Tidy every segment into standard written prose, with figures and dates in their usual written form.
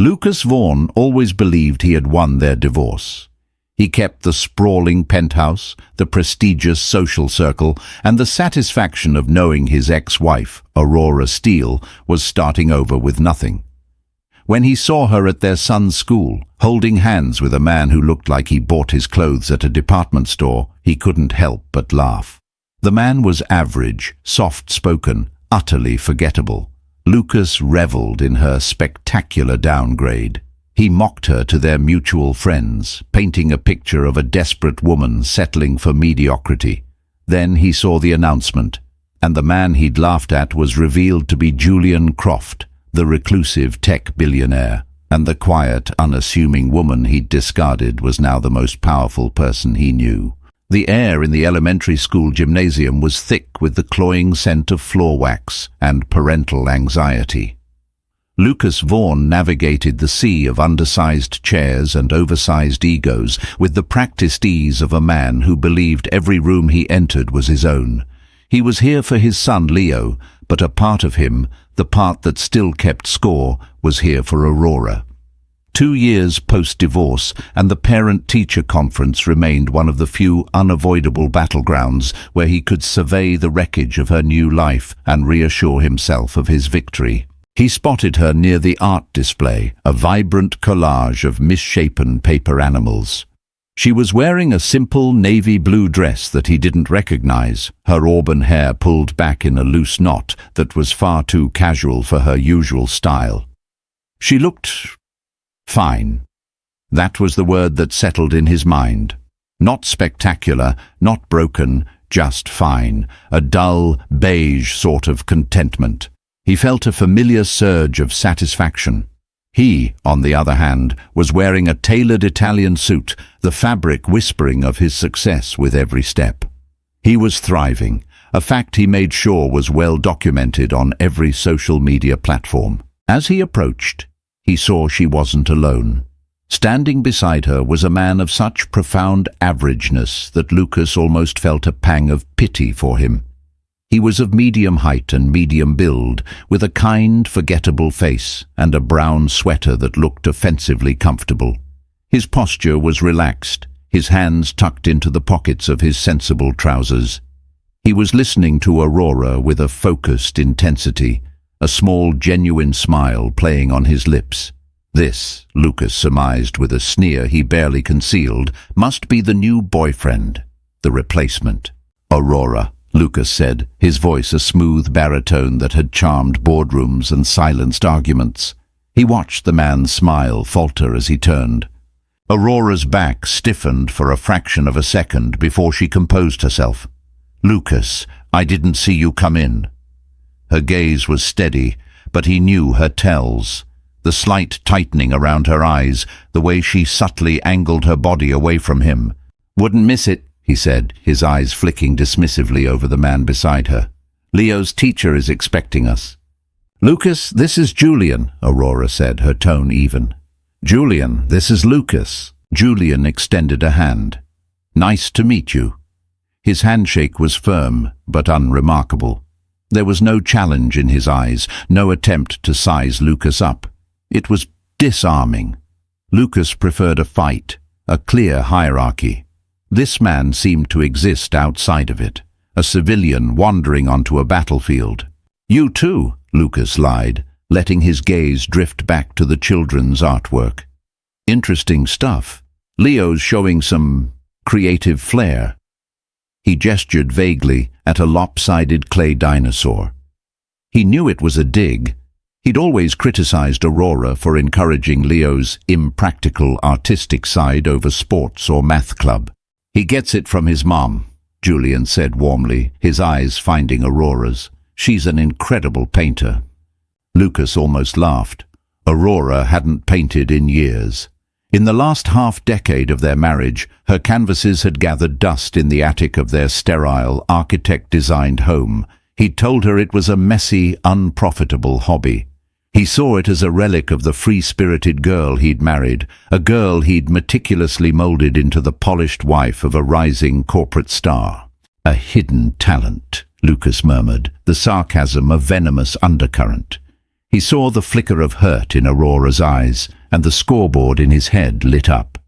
Lucas Vaughan always believed he had won their divorce. He kept the sprawling penthouse, the prestigious social circle, and the satisfaction of knowing his ex-wife, Aurora Steele, was starting over with nothing. When he saw her at their son's school, holding hands with a man who looked like he bought his clothes at a department store, he couldn't help but laugh. The man was average, soft-spoken, utterly forgettable. Lucas reveled in her spectacular downgrade. He mocked her to their mutual friends, painting a picture of a desperate woman settling for mediocrity. Then he saw the announcement, and the man he'd laughed at was revealed to be Julian Croft, the reclusive tech billionaire, and the quiet, unassuming woman he'd discarded was now the most powerful person he knew. The air in the elementary school gymnasium was thick with the cloying scent of floor wax and parental anxiety. Lucas Vaughan navigated the sea of undersized chairs and oversized egos with the practiced ease of a man who believed every room he entered was his own. He was here for his son Leo, but a part of him, the part that still kept score, was here for Aurora. 2 years post-divorce, and the parent-teacher conference remained one of the few unavoidable battlegrounds where he could survey the wreckage of her new life and reassure himself of his victory. He spotted her near the art display, a vibrant collage of misshapen paper animals. She was wearing a simple navy blue dress that he didn't recognize, her auburn hair pulled back in a loose knot that was far too casual for her usual style. She looked fine. That was the word that settled in his mind. Not spectacular, not broken, just fine, a dull, beige sort of contentment. He felt a familiar surge of satisfaction. He, on the other hand, was wearing a tailored Italian suit, the fabric whispering of his success with every step. He was thriving, a fact he made sure was well documented on every social media platform. As he approached, he saw she wasn't alone. Standing beside her was a man of such profound averageness that Lucas almost felt a pang of pity for him. He was of medium height and medium build, with a kind, forgettable face and a brown sweater that looked offensively comfortable. His posture was relaxed, his hands tucked into the pockets of his sensible trousers. He was listening to Aurora with a focused intensity, a small, genuine smile playing on his lips. This, Lucas surmised with a sneer he barely concealed, must be the new boyfriend, the replacement. "Aurora," Lucas said, his voice a smooth baritone that had charmed boardrooms and silenced arguments. He watched the man's smile falter as he turned. Aurora's back stiffened for a fraction of a second before she composed herself. "Lucas, I didn't see you come in." Her gaze was steady, but he knew her tells. The slight tightening around her eyes, the way she subtly angled her body away from him. "Wouldn't miss it," he said, his eyes flicking dismissively over the man beside her. "Leo's teacher is expecting us." "Lucas, this is Julian," Aurora said, her tone even. "Julian, this is Lucas." Julian extended a hand. "Nice to meet you." His handshake was firm, but unremarkable. There was no challenge in his eyes, no attempt to size Lucas up. It was disarming. Lucas preferred a fight, a clear hierarchy. This man seemed to exist outside of it, a civilian wandering onto a battlefield. "You too," Lucas lied, letting his gaze drift back to the children's artwork. "Interesting stuff. Leo's showing some creative flair." He gestured vaguely at a lopsided clay dinosaur. He knew it was a dig. He'd always criticized Aurora for encouraging Leo's impractical artistic side over sports or math club. "He gets it from his mom," Julian said warmly, his eyes finding Aurora's. "She's an incredible painter." Lucas almost laughed. Aurora hadn't painted in years. In the last half-decade of their marriage, her canvases had gathered dust in the attic of their sterile, architect-designed home. He'd told her it was a messy, unprofitable hobby. He saw it as a relic of the free-spirited girl he'd married, a girl he'd meticulously molded into the polished wife of a rising corporate star. "A hidden talent," Lucas murmured, the sarcasm a venomous undercurrent. He saw the flicker of hurt in Aurora's eyes, and the scoreboard in his head lit up.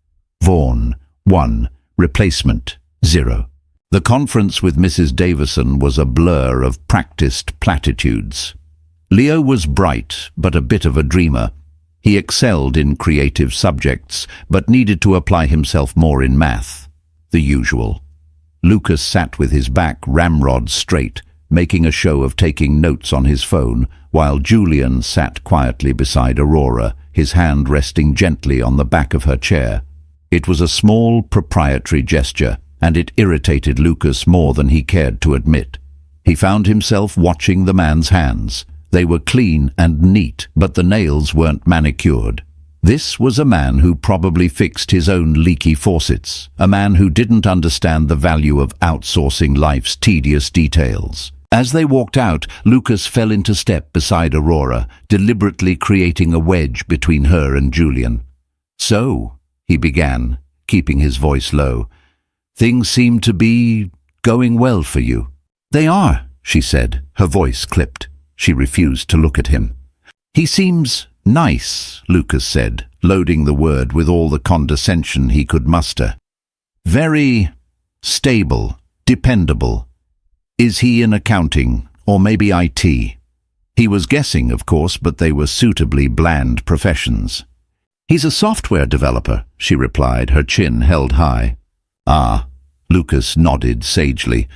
Vaughan, 1. Replacement, 0. The conference with Mrs. Davison was a blur of practiced platitudes. Leo was bright, but a bit of a dreamer. He excelled in creative subjects, but needed to apply himself more in math. The usual. Lucas sat with his back ramrod straight, making a show of taking notes on his phone, while Julian sat quietly beside Aurora, his hand resting gently on the back of her chair. It was a small, proprietary gesture, and it irritated Lucas more than he cared to admit. He found himself watching the man's hands. They were clean and neat, but the nails weren't manicured. This was a man who probably fixed his own leaky faucets, a man who didn't understand the value of outsourcing life's tedious details. As they walked out, Lucas fell into step beside Aurora, deliberately creating a wedge between her and Julian. "So," he began, keeping his voice low, "things seem to be going well for you." "They are," she said, her voice clipped. She refused to look at him. "He seems nice," Lucas said, loading the word with all the condescension he could muster. "Very stable, dependable. Is he in accounting, or maybe IT?" He was guessing, of course, but they were suitably bland professions. "He's a software developer," she replied, her chin held high. "Ah," Lucas nodded sagely.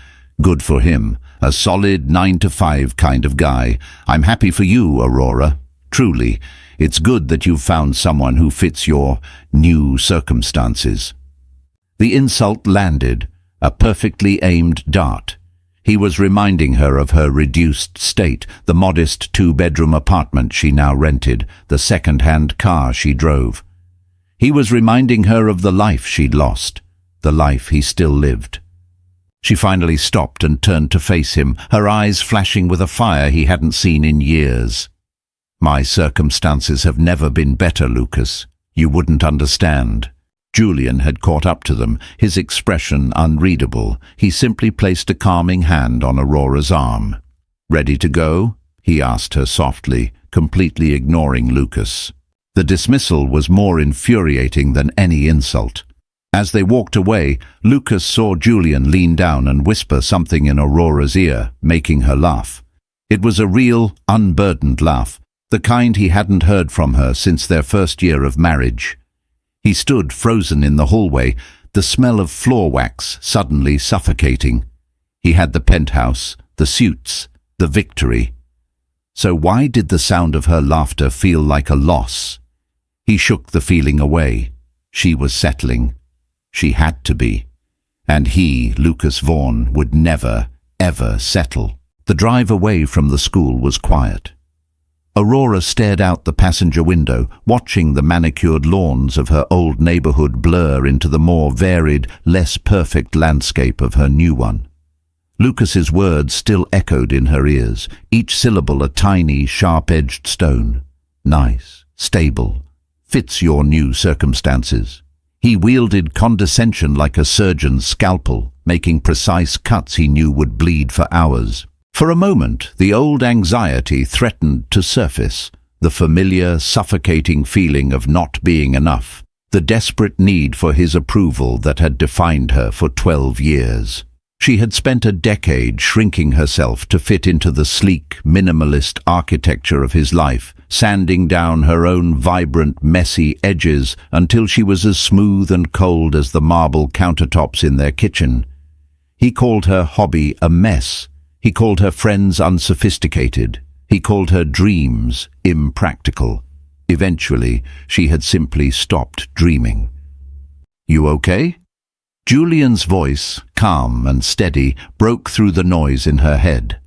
"Good for him. A solid 9-to-5 kind of guy. I'm happy for you, Aurora. Truly, it's good that you've found someone who fits your new circumstances." The insult landed, a perfectly aimed dart. He was reminding her of her reduced state, the modest 2-bedroom apartment she now rented, the second-hand car she drove. He was reminding her of the life she'd lost, the life he still lived. She finally stopped and turned to face him, her eyes flashing with a fire he hadn't seen in years. "My circumstances have never been better, Lucas. You wouldn't understand." Julian had caught up to them, his expression unreadable. He simply placed a calming hand on Aurora's arm. "Ready to go?" he asked her softly, completely ignoring Lucas. The dismissal was more infuriating than any insult. As they walked away, Lucas saw Julian lean down and whisper something in Aurora's ear, making her laugh. It was a real, unburdened laugh, the kind he hadn't heard from her since their first year of marriage. He stood frozen in the hallway, the smell of floor wax suddenly suffocating. He had the penthouse, the suits, the victory. So why did the sound of her laughter feel like a loss? He shook the feeling away. She was settling. She had to be. And he, Lucas Vaughan, would never, ever settle. The drive away from the school was quiet. Aurora stared out the passenger window, watching the manicured lawns of her old neighborhood blur into the more varied, less perfect landscape of her new one. Lucas's words still echoed in her ears, each syllable a tiny, sharp-edged stone. Nice, stable, fits your new circumstances. He wielded condescension like a surgeon's scalpel, making precise cuts he knew would bleed for hours. For a moment, the old anxiety threatened to surface, the familiar, suffocating feeling of not being enough, the desperate need for his approval that had defined her for 12 years. She had spent a decade shrinking herself to fit into the sleek, minimalist architecture of his life, sanding down her own vibrant, messy edges until she was as smooth and cold as the marble countertops in their kitchen. He called her hobby a mess. He called her friends unsophisticated. He called her dreams impractical. Eventually, she had simply stopped dreaming. "You okay?" Julian's voice, calm and steady, broke through the noise in her head.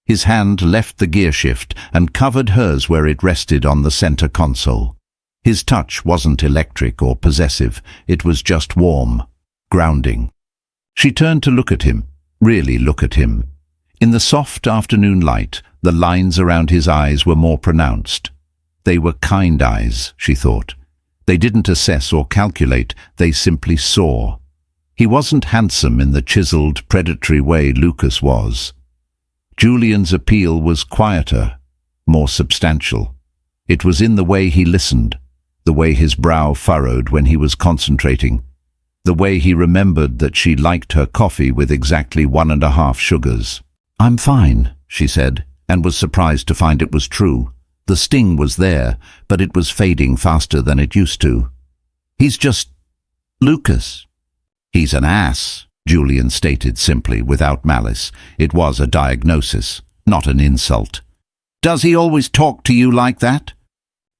His hand left the gear shift and covered hers where it rested on the center console. His touch wasn't electric or possessive, it was just warm, grounding. She turned to look at him, really look at him. In the soft afternoon light, the lines around his eyes were more pronounced. They were kind eyes, she thought. They didn't assess or calculate, they simply saw. He wasn't handsome in the chiseled, predatory way Lucas was. Julian's appeal was quieter, more substantial. It was in the way he listened, the way his brow furrowed when he was concentrating, the way he remembered that she liked her coffee with exactly 1.5 sugars. "I'm fine," she said, and was surprised to find it was true. The sting was there, but it was fading faster than it used to. "He's just Lucas." "He's an ass," Julian stated simply, without malice. It was a diagnosis, not an insult. "Does he always talk to you like that?"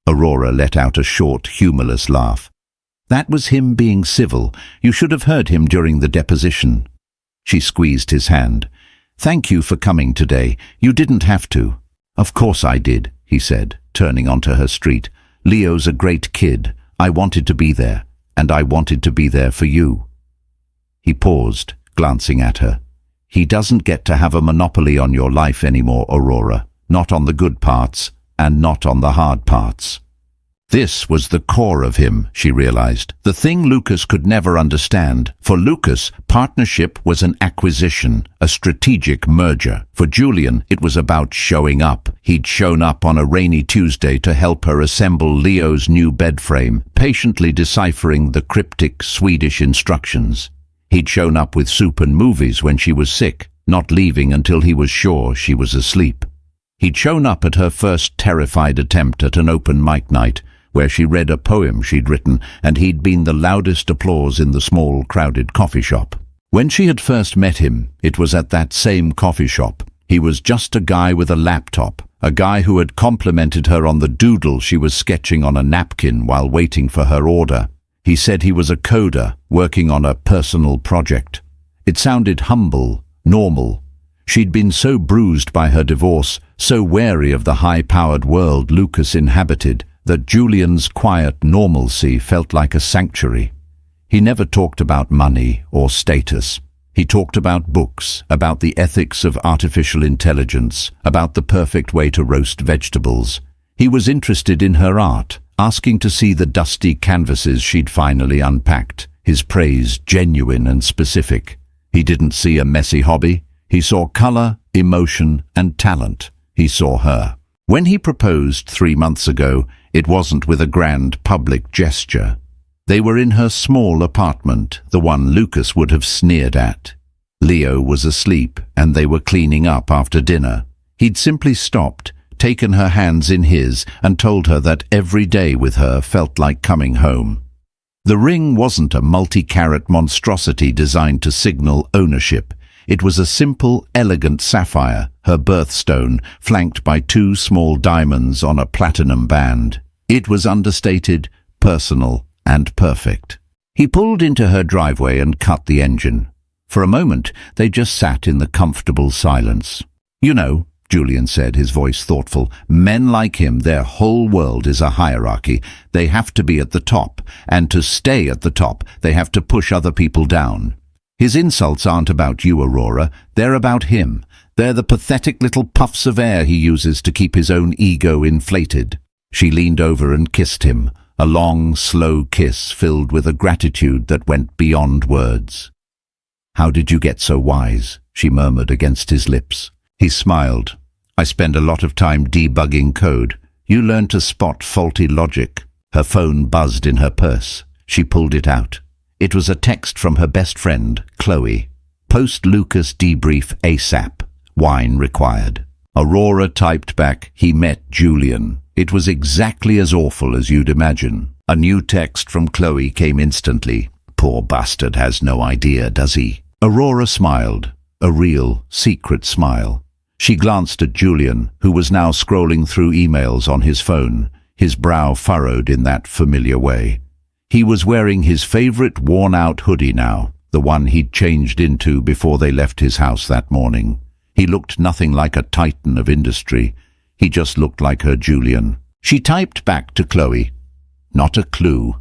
Aurora let out a short, humorless laugh. "That was him being civil. You should have heard him during the deposition." She squeezed his hand. "Thank you for coming today. You didn't have to." "Of course I did," he said, turning onto her street. "Leo's a great kid. I wanted to be there, and I wanted to be there for you." He paused, glancing at her. "He doesn't get to have a monopoly on your life anymore, Aurora. Not on the good parts, and not on the hard parts." This was the core of him, she realized. The thing Lucas could never understand. For Lucas, partnership was an acquisition, a strategic merger. For Julian, it was about showing up. He'd shown up on a rainy Tuesday to help her assemble Leo's new bed frame, patiently deciphering the cryptic Swedish instructions. He'd shown up with soup and movies when she was sick, not leaving until he was sure she was asleep. He'd shown up at her first terrified attempt at an open mic night, where she read a poem she'd written, and he'd been the loudest applause in the small, crowded coffee shop. When she had first met him, it was at that same coffee shop. He was just a guy with a laptop, a guy who had complimented her on the doodle she was sketching on a napkin while waiting for her order. He said he was a coder, working on a personal project. It sounded humble, normal. She'd been so bruised by her divorce, so wary of the high-powered world Lucas inhabited, that Julian's quiet normalcy felt like a sanctuary. He never talked about money or status. He talked about books, about the ethics of artificial intelligence, about the perfect way to roast vegetables. He was interested in her art, asking to see the dusty canvases she'd finally unpacked, his praise genuine and specific. He didn't see a messy hobby. He saw color, emotion, and talent. He saw her. When he proposed 3 months ago, it wasn't with a grand public gesture. They were in her small apartment, the one Lucas would have sneered at. Leo was asleep, and they were cleaning up after dinner. He'd simply stopped, taken her hands in his, and told her that every day with her felt like coming home. The ring wasn't a multi-carat monstrosity designed to signal ownership. It was a simple, elegant sapphire, her birthstone, flanked by 2 small diamonds on a platinum band. It was understated, personal, and perfect. He pulled into her driveway and cut the engine. For a moment, they just sat in the comfortable silence. "You know," Julian said, his voice thoughtful, "men like him, their whole world is a hierarchy. They have to be at the top, and to stay at the top, they have to push other people down. His insults aren't about you, Aurora. They're about him. They're the pathetic little puffs of air he uses to keep his own ego inflated." She leaned over and kissed him, a long, slow kiss filled with a gratitude that went beyond words. "How did you get so wise?" she murmured against his lips. He smiled. "I spend a lot of time debugging code. You learn to spot faulty logic." Her phone buzzed in her purse. She pulled it out. It was a text from her best friend, Chloe. "Post-Lucas debrief ASAP. Wine required." Aurora typed back, "He met Julian. It was exactly as awful as you'd imagine." A new text from Chloe came instantly. "Poor bastard has no idea, does he?" Aurora smiled, a real, secret smile. She glanced at Julian, who was now scrolling through emails on his phone, his brow furrowed in that familiar way. He was wearing his favorite worn-out hoodie now, the one he'd changed into before they left his house that morning. He looked nothing like a titan of industry. He just looked like her Julian. She typed back to Chloe, "Not a clue,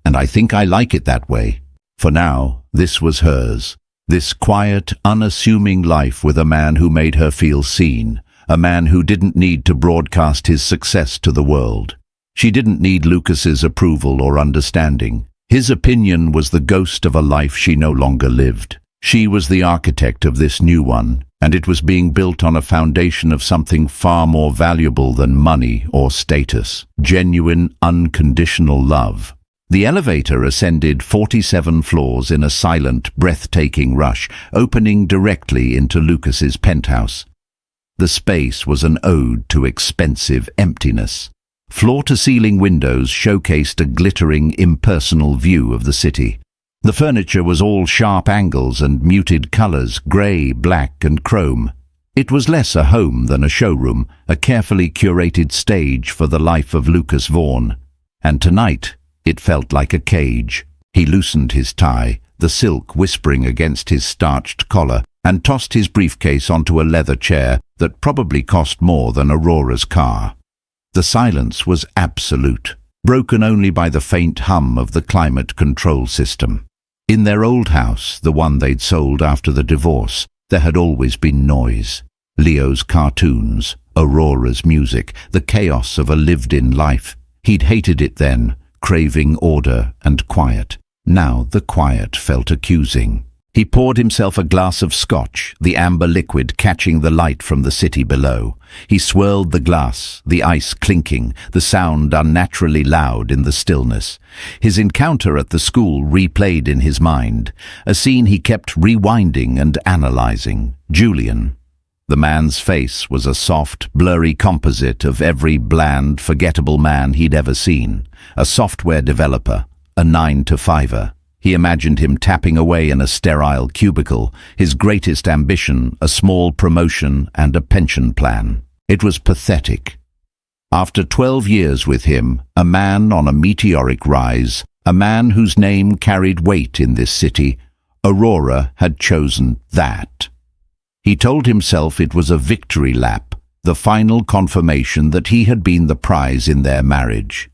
and I think I like it that way." For now, this was hers. This quiet, unassuming life with a man who made her feel seen, a man who didn't need to broadcast his success to the world. She didn't need Lucas's approval or understanding. His opinion was the ghost of a life she no longer lived. She was the architect of this new one, and it was being built on a foundation of something far more valuable than money or status: genuine, unconditional love. The elevator ascended 47 floors in a silent, breathtaking rush, opening directly into Lucas's penthouse. The space was an ode to expensive emptiness. Floor-to-ceiling windows showcased a glittering, impersonal view of the city. The furniture was all sharp angles and muted colors, grey, black and chrome. It was less a home than a showroom, a carefully curated stage for the life of Lucas Vaughan. And tonight, it felt like a cage. He loosened his tie, the silk whispering against his starched collar, and tossed his briefcase onto a leather chair that probably cost more than Aurora's car. The silence was absolute, broken only by the faint hum of the climate control system. In their old house, the one they'd sold after the divorce, there had always been noise. Leo's cartoons, Aurora's music, the chaos of a lived-in life. He'd hated it then, craving order and quiet. Now the quiet felt accusing. He poured himself a glass of scotch, the amber liquid catching the light from the city below. He swirled the glass, the ice clinking, the sound unnaturally loud in the stillness. His encounter at the school replayed in his mind, a scene he kept rewinding and analyzing. Julian. The man's face was a soft, blurry composite of every bland, forgettable man he'd ever seen. A software developer, a 9-to-5er. He imagined him tapping away in a sterile cubicle, his greatest ambition, a small promotion and a pension plan. It was pathetic. After 12 years with him, a man on a meteoric rise, a man whose name carried weight in this city, Aurora had chosen that. He told himself it was a victory lap, the final confirmation that he had been the prize in their marriage.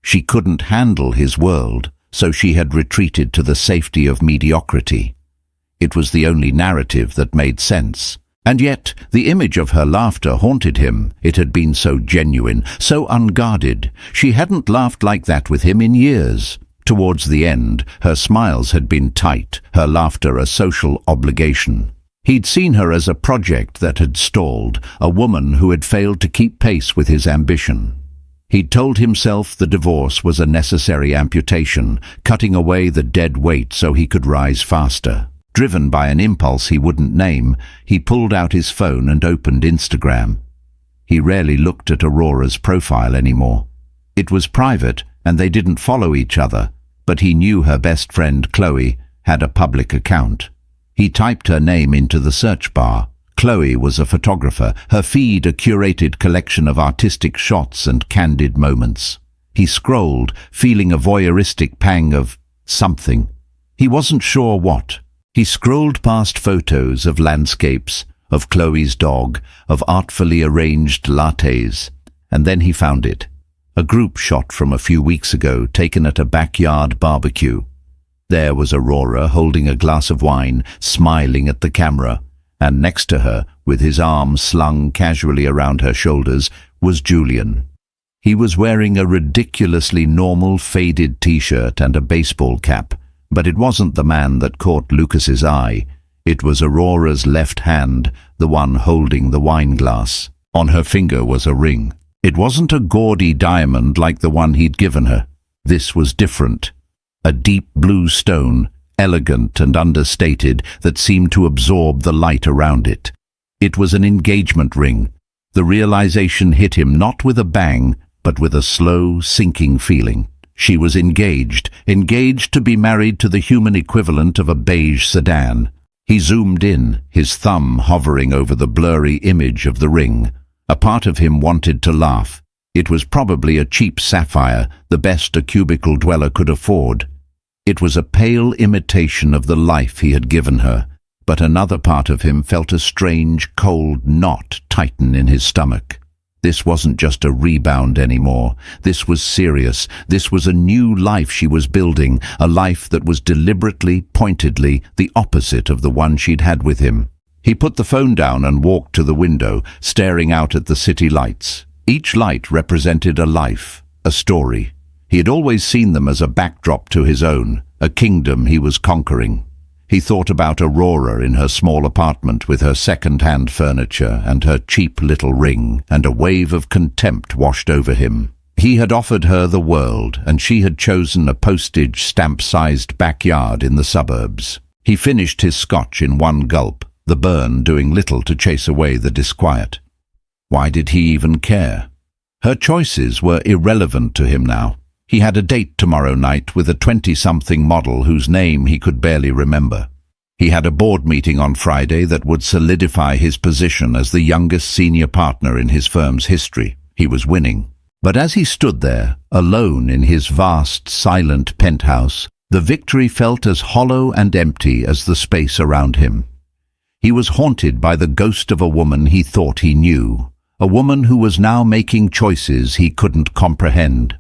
She couldn't handle his world, so she had retreated to the safety of mediocrity. It was the only narrative that made sense. And yet, the image of her laughter haunted him. It had been so genuine, so unguarded. She hadn't laughed like that with him in years. Towards the end, her smiles had been tight, her laughter a social obligation. He'd seen her as a project that had stalled, a woman who had failed to keep pace with his ambition. He'd told himself the divorce was a necessary amputation, cutting away the dead weight so he could rise faster. Driven by an impulse he wouldn't name, he pulled out his phone and opened Instagram. He rarely looked at Aurora's profile anymore. It was private, and they didn't follow each other, but he knew her best friend Chloe had a public account. He typed her name into the search bar. Chloe was a photographer, her feed a curated collection of artistic shots and candid moments. He scrolled, feeling a voyeuristic pang of something. He wasn't sure what. He scrolled past photos of landscapes, of Chloe's dog, of artfully arranged lattes, and then he found it. A group shot from a few weeks ago, taken at a backyard barbecue. There was Aurora holding a glass of wine, smiling at the camera, and next to her, with his arm slung casually around her shoulders, was Julian. He was wearing a ridiculously normal faded t-shirt and a baseball cap, but it wasn't the man that caught Lucas's eye. It was Aurora's left hand, the one holding the wine glass. On her finger was a ring. It wasn't a gaudy diamond like the one he'd given her. This was different. A deep blue stone, elegant and understated, that seemed to absorb the light around it. It was an engagement ring. The realization hit him not with a bang, but with a slow, sinking feeling. She was engaged to be married to the human equivalent of a beige sedan. He zoomed in, his thumb hovering over the blurry image of the ring. A part of him wanted to laugh. It was probably a cheap sapphire, the best a cubicle dweller could afford. It was a pale imitation of the life he had given her, but another part of him felt a strange, cold knot tighten in his stomach. This wasn't just a rebound anymore. This was serious. This was a new life she was building, a life that was deliberately, pointedly, the opposite of the one she'd had with him. He put the phone down and walked to the window, staring out at the city lights. Each light represented a life, a story. He had always seen them as a backdrop to his own, a kingdom he was conquering. He thought about Aurora in her small apartment with her second-hand furniture and her cheap little ring, and a wave of contempt washed over him. He had offered her the world, and she had chosen a postage stamp-sized backyard in the suburbs. He finished his scotch in one gulp, the burn doing little to chase away the disquiet. Why did he even care? Her choices were irrelevant to him now. He had a date tomorrow night with a 20-something model whose name he could barely remember. He had a board meeting on Friday that would solidify his position as the youngest senior partner in his firm's history. He was winning. But as he stood there, alone in his vast, silent penthouse, the victory felt as hollow and empty as the space around him. He was haunted by the ghost of a woman he thought he knew, a woman who was now making choices he couldn't comprehend.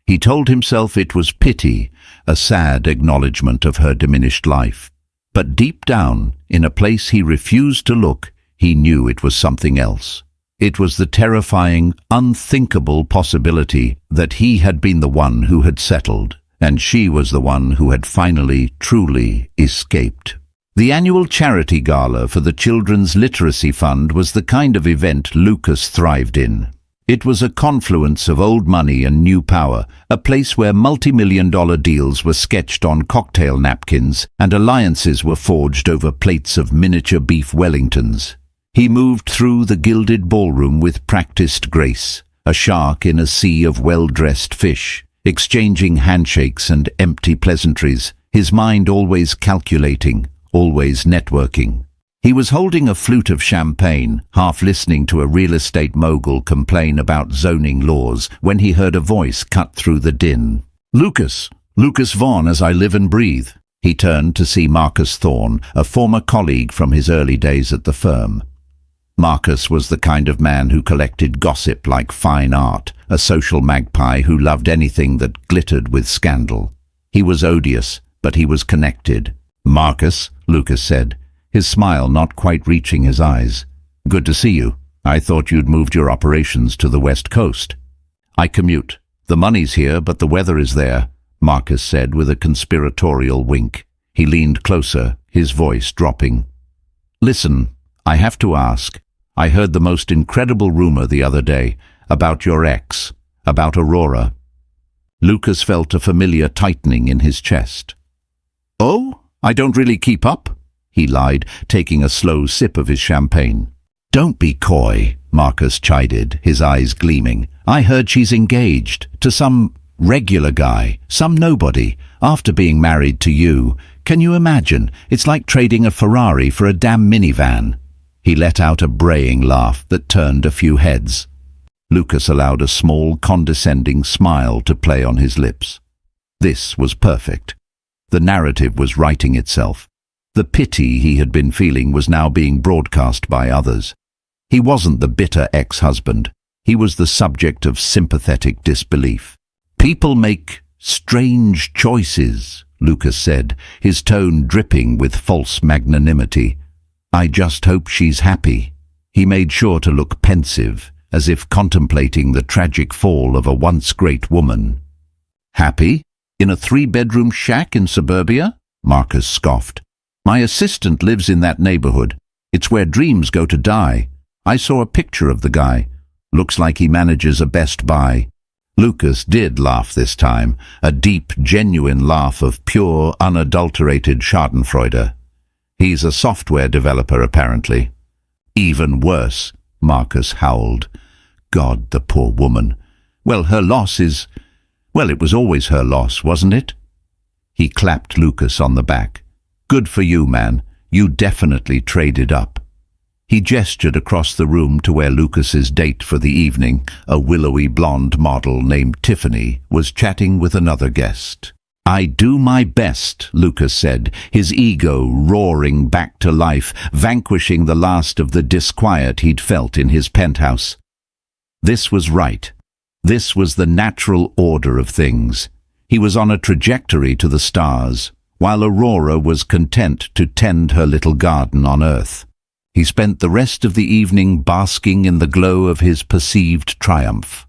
He told himself it was pity, a sad acknowledgement of her diminished life. But deep down, in a place he refused to look, he knew it was something else. It was the terrifying, unthinkable possibility that he had been the one who had settled, and she was the one who had finally, truly escaped. The annual charity gala for the Children's Literacy Fund was the kind of event Lucas thrived in. It was a confluence of old money and new power, a place where multi-million-dollar deals were sketched on cocktail napkins and alliances were forged over plates of miniature beef Wellingtons. He moved through the gilded ballroom with practiced grace, a shark in a sea of well-dressed fish, exchanging handshakes and empty pleasantries, his mind always calculating, always networking. He was holding a flute of champagne, half listening to a real estate mogul complain about zoning laws, when he heard a voice cut through the din. Lucas Vaughn, as I live and breathe." He turned to see Marcus Thorne, a former colleague from his early days at the firm. Marcus was the kind of man who collected gossip like fine art, a social magpie who loved anything that glittered with scandal. He was odious, but he was connected. "Marcus," Lucas said, his smile not quite reaching his eyes. "Good to see you. I thought you'd moved your operations to the West Coast." "I commute. The money's here, but the weather is there," Marcus said with a conspiratorial wink. He leaned closer, his voice dropping. "Listen, I have to ask. I heard the most incredible rumor the other day about your ex, about Aurora." Lucas felt a familiar tightening in his chest. "Oh, I don't really keep up," he lied, taking a slow sip of his champagne. "Don't be coy," Marcus chided, his eyes gleaming. "I heard she's engaged to some regular guy, some nobody, after being married to you. Can you imagine? It's like trading a Ferrari for a damn minivan." He let out a braying laugh that turned a few heads. Lucas allowed a small, condescending smile to play on his lips. This was perfect. The narrative was writing itself. The pity he had been feeling was now being broadcast by others. He wasn't the bitter ex-husband. He was the subject of sympathetic disbelief. "People make strange choices," Lucas said, his tone dripping with false magnanimity. "I just hope she's happy." He made sure to look pensive, as if contemplating the tragic fall of a once great woman. "Happy? In a 3-bedroom shack in suburbia?" Marcus scoffed. "My assistant lives in that neighborhood. It's where dreams go to die. I saw a picture of the guy. Looks like he manages a Best Buy." Lucas did laugh this time, a deep, genuine laugh of pure, unadulterated schadenfreude. "He's a software developer, apparently." "Even worse," Marcus howled. "God, the poor woman. Well, her loss is... Well, it was always her loss, wasn't it?" He clapped Lucas on the back. "Good for you, man. You definitely traded up." He gestured across the room to where Lucas's date for the evening, a willowy blonde model named Tiffany, was chatting with another guest. "I do my best," Lucas said, his ego roaring back to life, vanquishing the last of the disquiet he'd felt in his penthouse. This was right. This was the natural order of things. He was on a trajectory to the stars, while Aurora was content to tend her little garden on Earth. He spent the rest of the evening basking in the glow of his perceived triumph.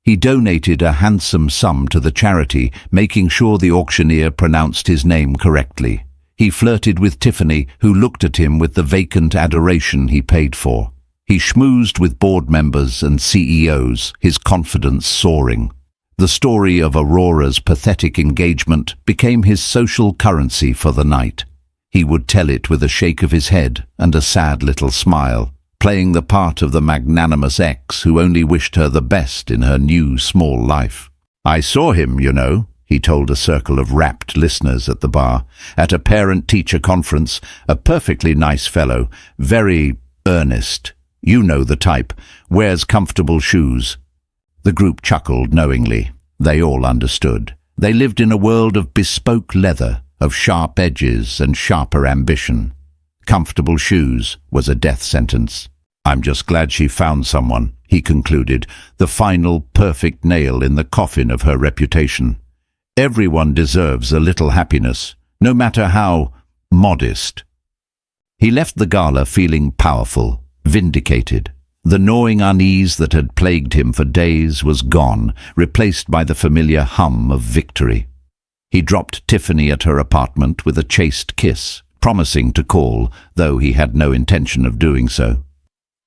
He donated a handsome sum to the charity, making sure the auctioneer pronounced his name correctly. He flirted with Tiffany, who looked at him with the vacant adoration he paid for. He schmoozed with board members and CEOs, his confidence soaring. The story of Aurora's pathetic engagement became his social currency for the night. He would tell it with a shake of his head and a sad little smile, playing the part of the magnanimous ex who only wished her the best in her new small life. "I saw him, you know," he told a circle of rapt listeners at the bar, "at a parent-teacher conference, a perfectly nice fellow, very earnest. You know the type, wears comfortable shoes." The group chuckled knowingly. They all understood. They lived in a world of bespoke leather, of sharp edges and sharper ambition. Comfortable shoes was a death sentence. "I'm just glad she found someone," he concluded, the final perfect nail in the coffin of her reputation. Everyone deserves a little happiness, no matter how modest. He left the gala feeling powerful, vindicated. The gnawing unease that had plagued him for days was gone, replaced by the familiar hum of victory. He dropped Tiffany at her apartment with a chaste kiss, promising to call, though he had no intention of doing so.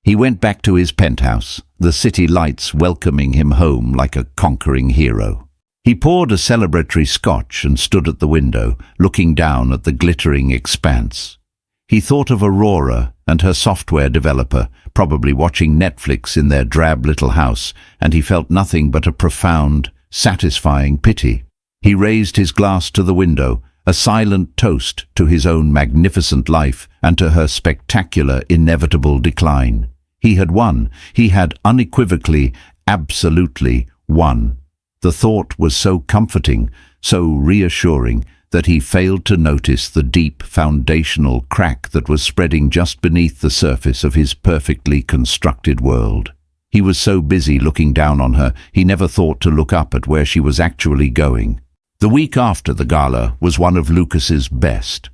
He went back to his penthouse, the city lights welcoming him home like a conquering hero. He poured a celebratory scotch and stood at the window, looking down at the glittering expanse. He thought of Aurora and her software developer, probably watching Netflix in their drab little house, and he felt nothing but a profound, satisfying pity. He raised his glass to the window, a silent toast to his own magnificent life and to her spectacular, inevitable decline. He had won. He had unequivocally, absolutely won. The thought was so comforting, so reassuring, that he failed to notice the deep foundational crack that was spreading just beneath the surface of his perfectly constructed world. He was so busy looking down on her, he never thought to look up at where she was actually going. The week after the gala was one of Lucas's best.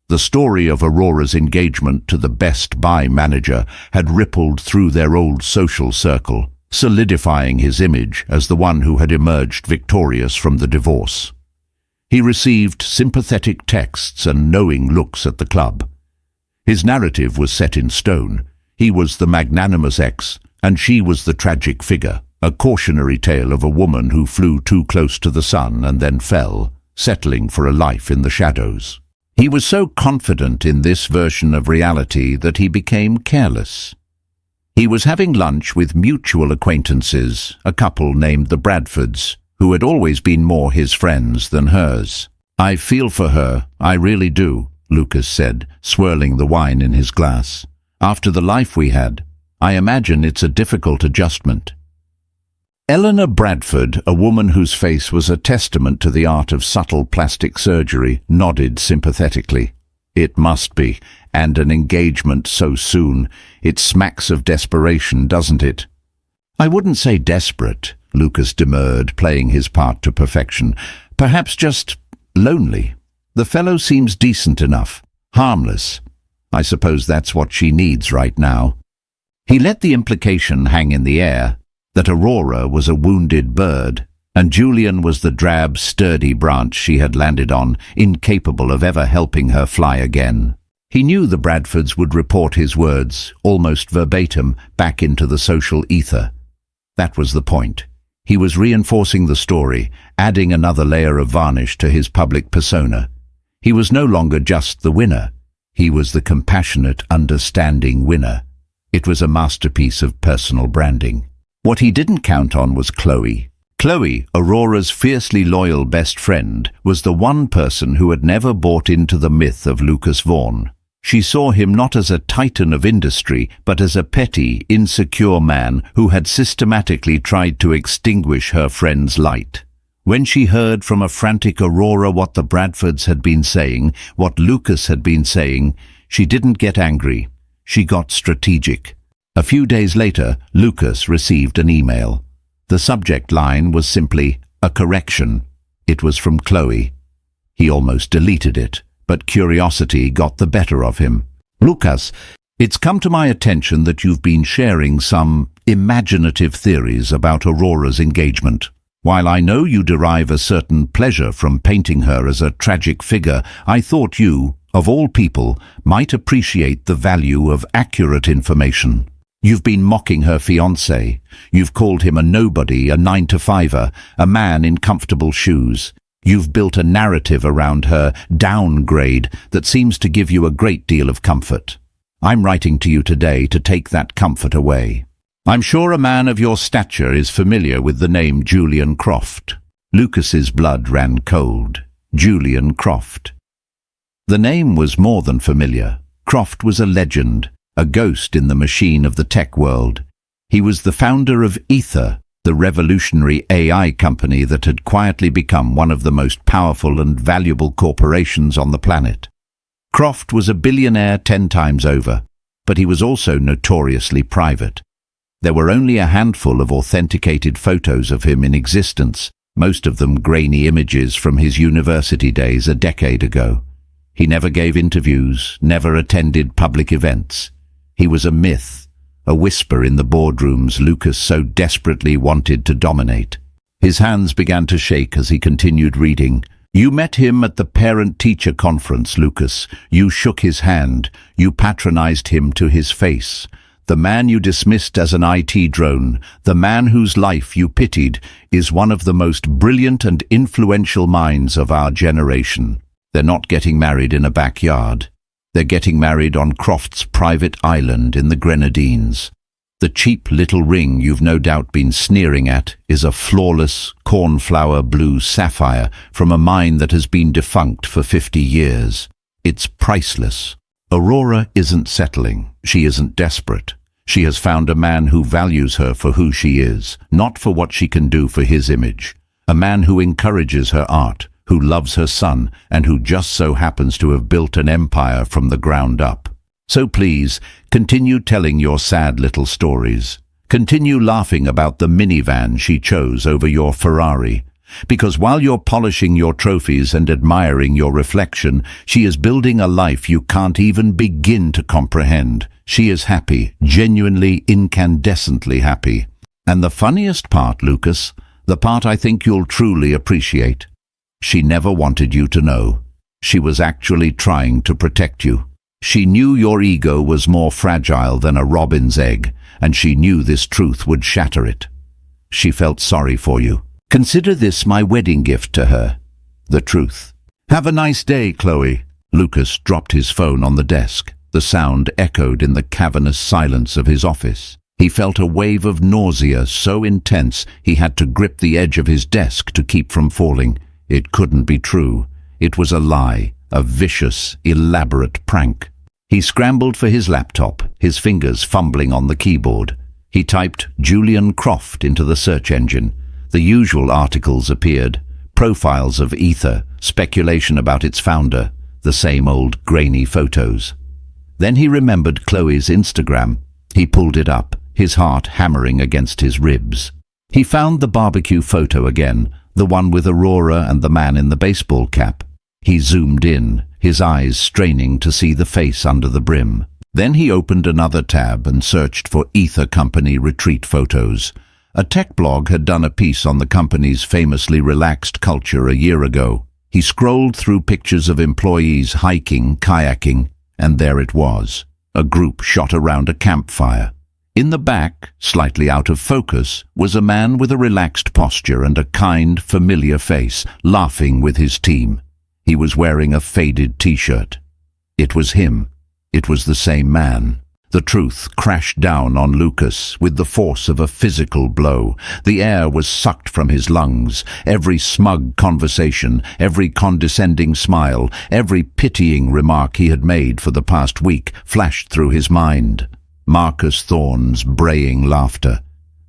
The story of Aurora's engagement to the Best Buy manager had rippled through their old social circle, solidifying his image as the one who had emerged victorious from the divorce. He received sympathetic texts and knowing looks at the club. His narrative was set in stone. He was the magnanimous ex, and she was the tragic figure, a cautionary tale of a woman who flew too close to the sun and then fell, settling for a life in the shadows. He was so confident in this version of reality that he became careless. He was having lunch with mutual acquaintances, a couple named the Bradfords, who had always been more his friends than hers. "I feel for her, I really do," Lucas said, swirling the wine in his glass. "After the life we had, I imagine it's a difficult adjustment." Eleanor Bradford, a woman whose face was a testament to the art of subtle plastic surgery, nodded sympathetically. "It must be, and an engagement so soon. It smacks of desperation, doesn't it?" "I wouldn't say desperate," Lucas demurred, playing his part to perfection. "Perhaps just lonely. The fellow seems decent enough, harmless. I suppose that's what she needs right now." He let the implication hang in the air that Aurora was a wounded bird, and Julian was the drab, sturdy branch she had landed on, incapable of ever helping her fly again. He knew the Bradfords would report his words, almost verbatim, back into the social ether. That was the point. He was reinforcing the story, adding another layer of varnish to his public persona. He was no longer just the winner. He was the compassionate, understanding winner. It was a masterpiece of personal branding. What he didn't count on was Chloe. Chloe, Aurora's fiercely loyal best friend, was the one person who had never bought into the myth of Lucas Vaughn. She saw him not as a titan of industry, but as a petty, insecure man who had systematically tried to extinguish her friend's light. When she heard from a frantic Aurora what the Bradfords had been saying, what Lucas had been saying, she didn't get angry. She got strategic. A few days later, Lucas received an email. The subject line was simply, "A correction." It was from Chloe. He almost deleted it, but curiosity got the better of him. "Lucas, it's come to my attention that you've been sharing some imaginative theories about Aurora's engagement. While I know you derive a certain pleasure from painting her as a tragic figure, I thought you, of all people, might appreciate the value of accurate information. You've been mocking her fiancé. You've called him a nobody, a 9-to-5er, a man in comfortable shoes. You've built a narrative around her downgrade that seems to give you a great deal of comfort. I'm writing to you today to take that comfort away. I'm sure a man of your stature is familiar with the name Julian Croft. Lucas's blood ran cold. Julian Croft. The name was more than familiar. Croft was a legend, a ghost in the machine of the tech world. He was the founder of Ether, the revolutionary AI company that had quietly become one of the most powerful and valuable corporations on the planet. Croft was a billionaire 10 times over, but he was also notoriously private. There were only a handful of authenticated photos of him in existence, most of them grainy images from his university days a decade ago. He never gave interviews, never attended public events. He was a myth, a whisper in the boardrooms Lucas so desperately wanted to dominate. His hands began to shake as he continued reading. You met him at the parent-teacher conference, Lucas. You shook his hand. You patronized him to his face. The man you dismissed as an IT drone, the man whose life you pitied, is one of the most brilliant and influential minds of our generation. They're not getting married in a backyard. They're getting married on Croft's private island in the Grenadines. The cheap little ring you've no doubt been sneering at is a flawless, cornflower blue sapphire from a mine that has been defunct for 50 years. It's priceless. Aurora isn't settling. She isn't desperate. She has found a man who values her for who she is, not for what she can do for his image. A man who encourages her art, who loves her son, and who just so happens to have built an empire from the ground up. So please, continue telling your sad little stories. Continue laughing about the minivan she chose over your Ferrari. Because while you're polishing your trophies and admiring your reflection, she is building a life you can't even begin to comprehend. She is happy, genuinely, incandescently happy. And the funniest part, Lucas, the part I think you'll truly appreciate, she never wanted you to know. She was actually trying to protect you. She knew your ego was more fragile than a robin's egg, and she knew this truth would shatter it. She felt sorry for you. Consider this my wedding gift to her. The truth. Have a nice day, Chloe. Lucas dropped his phone on the desk. The sound echoed in the cavernous silence of his office. He felt a wave of nausea so intense he had to grip the edge of his desk to keep from falling. It couldn't be true. It was a lie, a vicious, elaborate prank. He scrambled for his laptop, his fingers fumbling on the keyboard. He typed Julian Croft into the search engine. The usual articles appeared, profiles of Ether, speculation about its founder, the same old grainy photos. Then he remembered Chloe's Instagram. He pulled it up, his heart hammering against his ribs. He found the barbecue photo again, the one with Aurora and the man in the baseball cap. He zoomed in, his eyes straining to see the face under the brim. Then he opened another tab and searched for Ether Company retreat photos. A tech blog had done a piece on the company's famously relaxed culture a year ago. He scrolled through pictures of employees hiking, kayaking, and there it was, a group shot around a campfire. In the back, slightly out of focus, was a man with a relaxed posture and a kind, familiar face, laughing with his team. He was wearing a faded t-shirt. It was him. It was the same man. The truth crashed down on Lucas with the force of a physical blow. The air was sucked from his lungs. Every smug conversation, every condescending smile, every pitying remark he had made for the past week flashed through his mind. Marcus Thorne's braying laughter,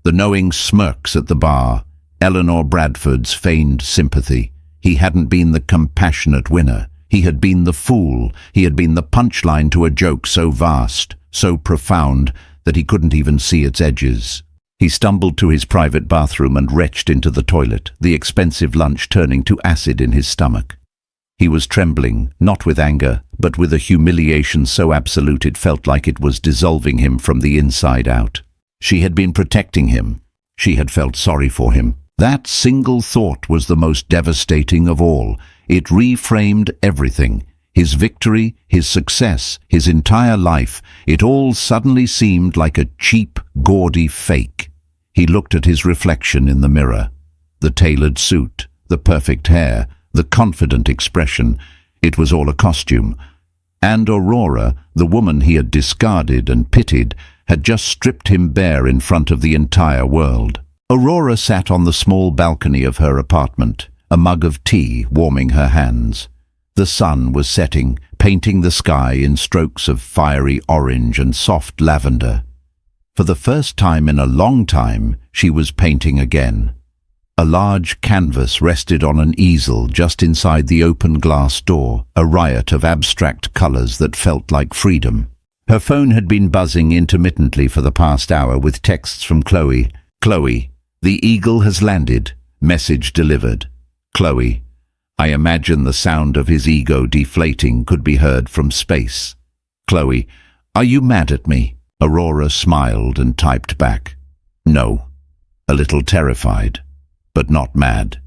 the knowing smirks at the bar, Eleanor Bradford's feigned sympathy. He hadn't been the compassionate winner. He had been the fool. He had been the punchline to a joke so vast, so profound, that he couldn't even see its edges. He stumbled to his private bathroom and retched into the toilet, the expensive lunch turning to acid in his stomach. He was trembling, not with anger, but with a humiliation so absolute it felt like it was dissolving him from the inside out. She had been protecting him. She had felt sorry for him. That single thought was the most devastating of all. It reframed everything. his victory, his success, his entire life, it all suddenly seemed like a cheap, gaudy fake. He looked at his reflection in the mirror. The tailored suit, the perfect hair, the confident expression, it was all a costume. And Aurora, the woman he had discarded and pitied, had just stripped him bare in front of the entire world. Aurora sat on the small balcony of her apartment, a mug of tea warming her hands. The sun was setting, painting the sky in strokes of fiery orange and soft lavender. For the first time in a long time, she was painting again. A large canvas rested on an easel just inside the open glass door, a riot of abstract colors that felt like freedom. Her phone had been buzzing intermittently for the past hour with texts from Chloe. Chloe, the eagle has landed. Message delivered. Chloe, I imagine the sound of his ego deflating could be heard from space. Chloe, are you mad at me? Aurora smiled and typed back. No. A little terrified, but not mad.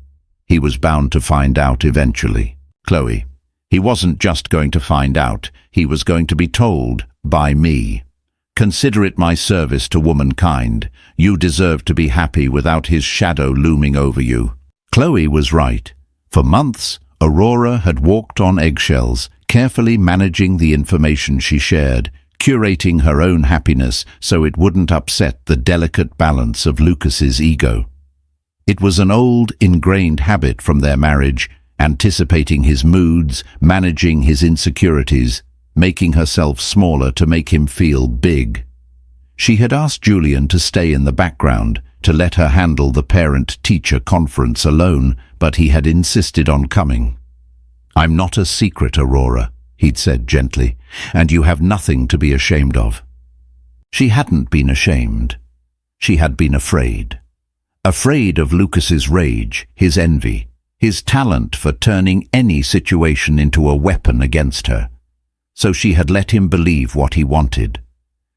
He was bound to find out eventually. Chloe, he wasn't just going to find out, he was going to be told by me. Consider it my service to womankind. You deserve to be happy without his shadow looming over you. Chloe was right. For months, Aurora had walked on eggshells, carefully managing the information she shared, curating her own happiness so it wouldn't upset the delicate balance of Lucas's ego. It was an old, ingrained habit from their marriage, anticipating his moods, managing his insecurities, making herself smaller to make him feel big. She had asked Julian to stay in the background, to let her handle the parent-teacher conference alone, but he had insisted on coming. I'm not a secret, Aurora, he'd said gently, and you have nothing to be ashamed of. She hadn't been ashamed. She had been afraid. Afraid of Lucas's rage, his envy, his talent for turning any situation into a weapon against her. So she had let him believe what he wanted.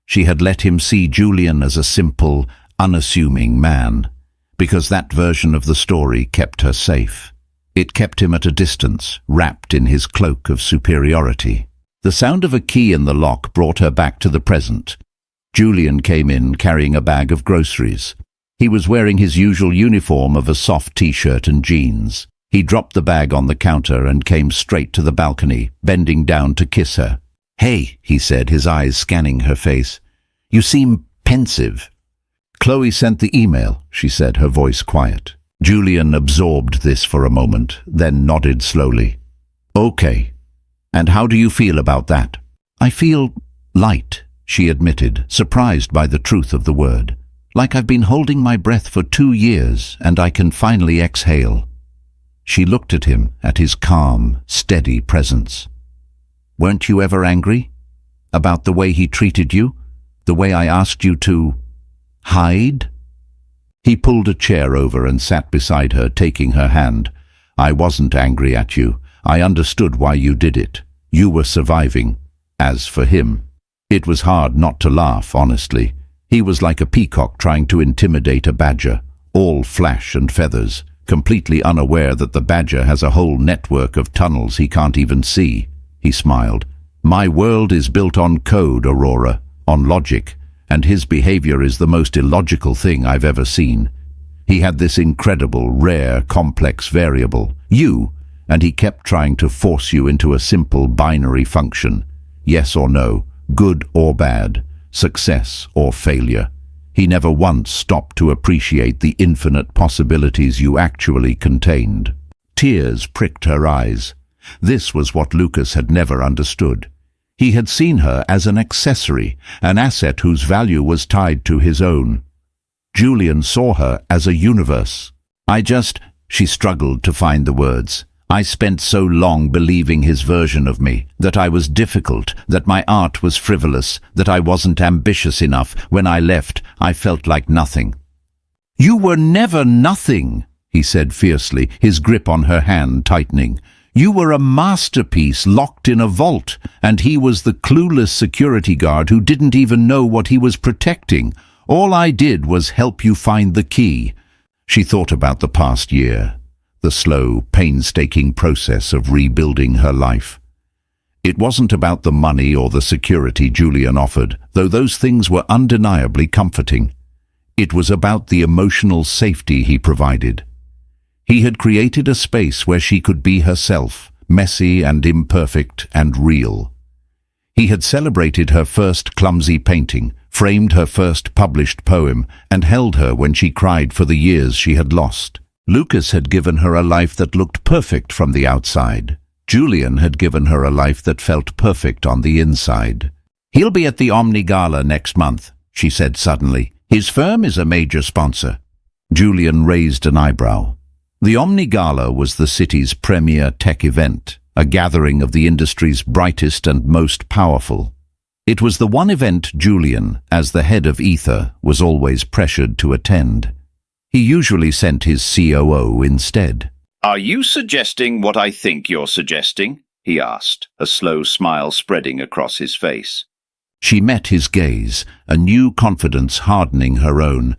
She had let him see Julian as a simple, unassuming man, because that version of the story kept her safe. It kept him at a distance, wrapped in his cloak of superiority. The sound of a key in the lock brought her back to the present. Julian came in carrying a bag of groceries. He was wearing his usual uniform of a soft t-shirt and jeans. He dropped the bag on the counter and came straight to the balcony, bending down to kiss her. Hey, he said, his eyes scanning her face. You seem pensive. Chloe sent the email, she said, her voice quiet. Julian absorbed this for a moment, then nodded slowly. Okay. And how do you feel about that? I feel light, she admitted, surprised by the truth of the word. Like I've been holding my breath for 2 years and I can finally exhale. She looked at him, at his calm, steady presence. Weren't you ever angry? About the way he treated you? The way I asked you to hide? He pulled a chair over and sat beside her, taking her hand. I wasn't angry at you. I understood why you did it. You were surviving. As for him, it was hard not to laugh, honestly. He was like a peacock trying to intimidate a badger, all flash and feathers, completely unaware that the badger has a whole network of tunnels he can't even see. He smiled. My world is built on code, Aurora, on logic, and his behavior is the most illogical thing I've ever seen. He had this incredible, rare, complex variable, you, and he kept trying to force you into a simple binary function, yes or no, good or bad, success or failure. He never once stopped to appreciate the infinite possibilities you actually contained. Tears pricked her eyes. This was what Lucas had never understood. He had seen her as an accessory, an asset whose value was tied to his own. Julian saw her as a universe. She struggled to find the words. I spent so long believing his version of me, that I was difficult, that my art was frivolous, that I wasn't ambitious enough. When I left, I felt like nothing. You were never nothing, he said fiercely, his grip on her hand tightening. You were a masterpiece locked in a vault, and he was the clueless security guard who didn't even know what he was protecting. All I did was help you find the key. She thought about the past year, the slow, painstaking process of rebuilding her life. It wasn't about the money or the security Julian offered, though those things were undeniably comforting. It was about the emotional safety he provided. He had created a space where she could be herself, messy and imperfect and real. He had celebrated her first clumsy painting, framed her first published poem, and held her when she cried for the years she had lost. Lucas had given her a life that looked perfect from the outside. Julian had given her a life that felt perfect on the inside. "He'll be at the Omni Gala next month," she said suddenly. "His firm is a major sponsor." Julian raised an eyebrow. The Omni Gala was the city's premier tech event, a gathering of the industry's brightest and most powerful. It was the one event Julian, as the head of Ether, was always pressured to attend. He usually sent his COO instead. "Are you suggesting what I think you're suggesting?" he asked, a slow smile spreading across his face. She met his gaze, a new confidence hardening her own.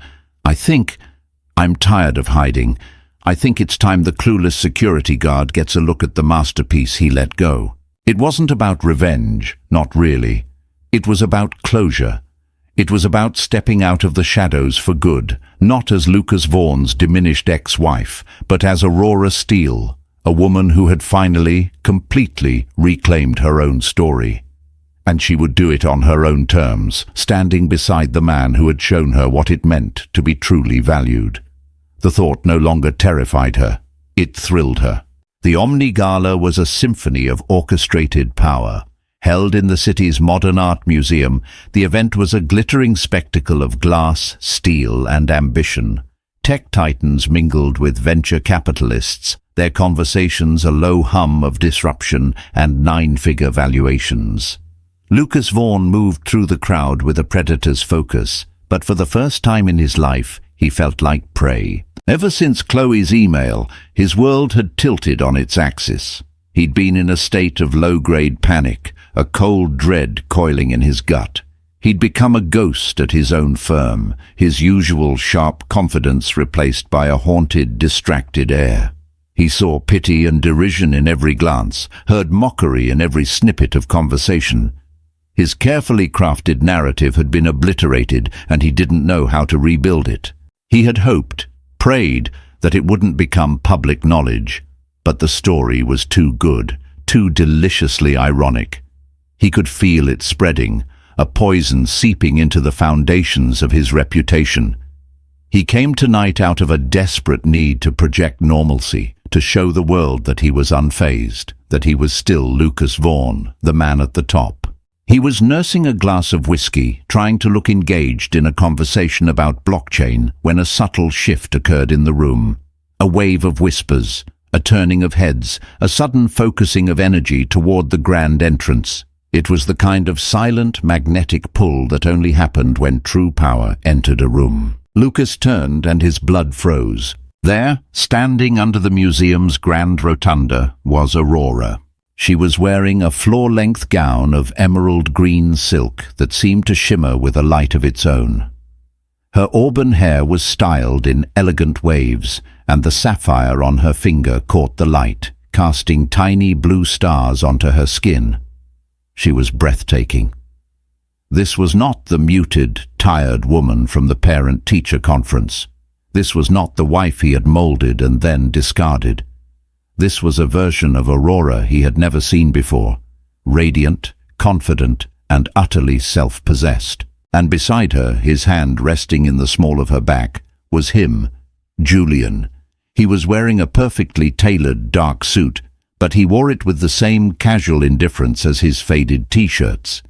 I'm tired of hiding. I think it's time the clueless security guard gets a look at the masterpiece he let go." It wasn't about revenge, not really. It was about closure. It was about stepping out of the shadows for good, not as Lucas Vaughn's diminished ex-wife, but as Aurora Steele, a woman who had finally, completely reclaimed her own story. And she would do it on her own terms, standing beside the man who had shown her what it meant to be truly valued. The thought no longer terrified her. It thrilled her. The Omni Gala was a symphony of orchestrated power. Held in the city's modern art museum, the event was a glittering spectacle of glass, steel, and ambition. Tech titans mingled with venture capitalists, their conversations a low hum of disruption and nine-figure valuations. Lucas Vaughn moved through the crowd with a predator's focus, but for the first time in his life, he felt like prey. Ever since Chloe's email, his world had tilted on its axis. He'd been in a state of low-grade panic, a cold dread coiling in his gut. He'd become a ghost at his own firm, his usual sharp confidence replaced by a haunted, distracted air. He saw pity and derision in every glance, heard mockery in every snippet of conversation. His carefully crafted narrative had been obliterated, and he didn't know how to rebuild it. He had hoped, prayed, that it wouldn't become public knowledge. But the story was too good, too deliciously ironic. He could feel it spreading, a poison seeping into the foundations of his reputation. He came tonight out of a desperate need to project normalcy, to show the world that he was unfazed, that he was still Lucas Vaughn, the man at the top. He was nursing a glass of whiskey, trying to look engaged in a conversation about blockchain, when a subtle shift occurred in the room. A wave of whispers, a turning of heads, a sudden focusing of energy toward the grand entrance. It was the kind of silent, magnetic pull that only happened when true power entered a room. Lucas turned and his blood froze. There, standing under the museum's grand rotunda, was Aurora. She was wearing a floor-length gown of emerald green silk that seemed to shimmer with a light of its own. Her auburn hair was styled in elegant waves, and the sapphire on her finger caught the light, casting tiny blue stars onto her skin. She was breathtaking. This was not the muted, tired woman from the parent-teacher conference. This was not the wife he had molded and then discarded. This was a version of Aurora he had never seen before, radiant, confident, and utterly self-possessed. And beside her, his hand resting in the small of her back, was him, Julian. He was wearing a perfectly tailored dark suit, but he wore it with the same casual indifference as his faded t-shirts.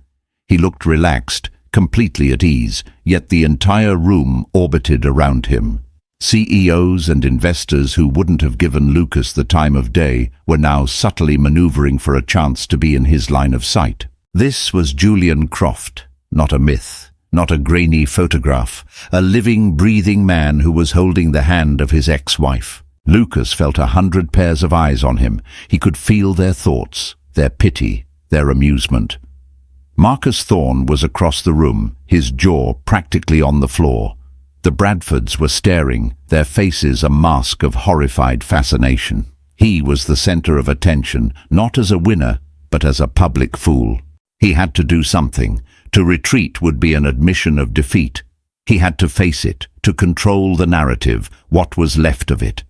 He looked relaxed, completely at ease, yet the entire room orbited around him. CEOs and investors who wouldn't have given Lucas the time of day were now subtly maneuvering for a chance to be in his line of sight. This was Julian Croft, not a myth, not a grainy photograph, a living, breathing man who was holding the hand of his ex-wife. Lucas felt 100 pairs of eyes on him. He could feel their thoughts, their pity, their amusement. Marcus Thorne was across the room, his jaw practically on the floor. The Bradfords were staring, their faces a mask of horrified fascination. He was the center of attention, not as a winner, but as a public fool. He had to do something. To retreat would be an admission of defeat. He had to face it, to control the narrative, what was left of it.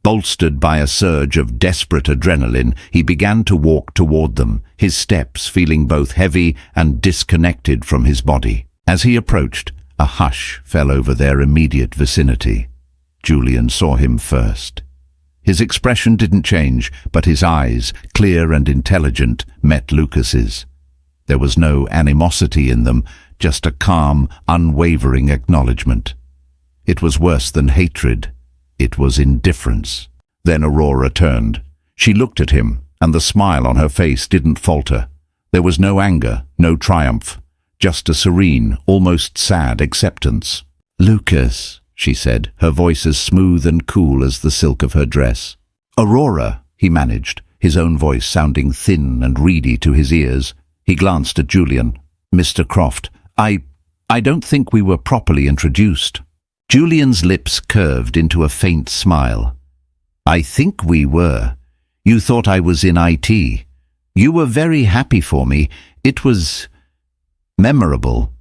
Bolstered by a surge of desperate adrenaline, he began to walk toward them, his steps feeling both heavy and disconnected from his body. As he approached, a hush fell over their immediate vicinity. Julian saw him first. His expression didn't change, but his eyes, clear and intelligent, met Lucas's. There was no animosity in them, just a calm, unwavering acknowledgement. It was worse than hatred. It was indifference. Then Aurora turned. She looked at him, and the smile on her face didn't falter. There was no anger, no triumph, just a serene, almost sad acceptance. "Lucas," she said, her voice as smooth and cool as the silk of her dress. "Aurora," he managed, his own voice sounding thin and reedy to his ears. He glanced at Julian. "Mr. Croft, I don't think we were properly introduced." Julian's lips curved into a faint smile. "I think we were. You thought I was in IT. You were very happy for me. It was memorable."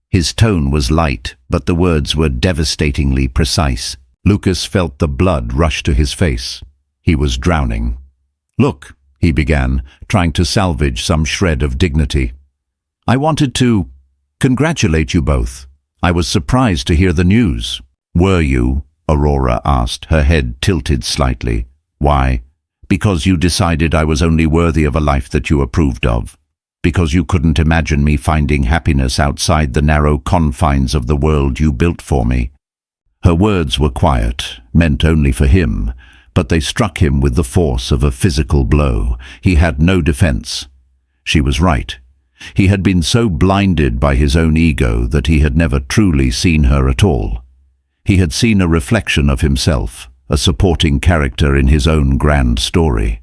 His tone was light, but the words were devastatingly precise. Lucas felt the blood rush to his face. He was drowning. "Look," he began, trying to salvage some shred of dignity. "I wanted to congratulate you both. I was surprised to hear the news." "Were you?" Aurora asked, her head tilted slightly. "Why?" "Because you decided I was only worthy of a life that you approved of. Because you couldn't imagine me finding happiness outside the narrow confines of the world you built for me." Her words were quiet, meant only for him, but they struck him with the force of a physical blow. He had no defense. She was right. He had been so blinded by his own ego that he had never truly seen her at all. He had seen a reflection of himself, a supporting character in his own grand story.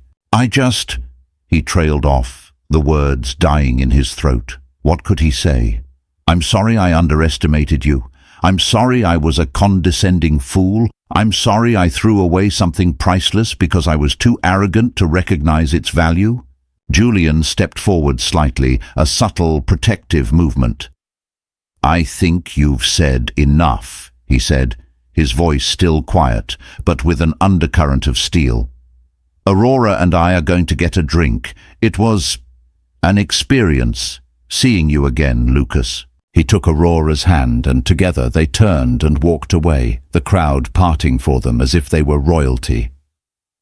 He trailed off, the words dying in his throat. What could he say? "I'm sorry I underestimated you. I'm sorry I was a condescending fool. I'm sorry I threw away something priceless because I was too arrogant to recognize its value." Julian stepped forward slightly, a subtle, protective movement. "I think you've said enough," he said, his voice still quiet, but with an undercurrent of steel. "Aurora and I are going to get a drink. It was an experience, seeing you again, Lucas." He took Aurora's hand, and together they turned and walked away, the crowd parting for them as if they were royalty.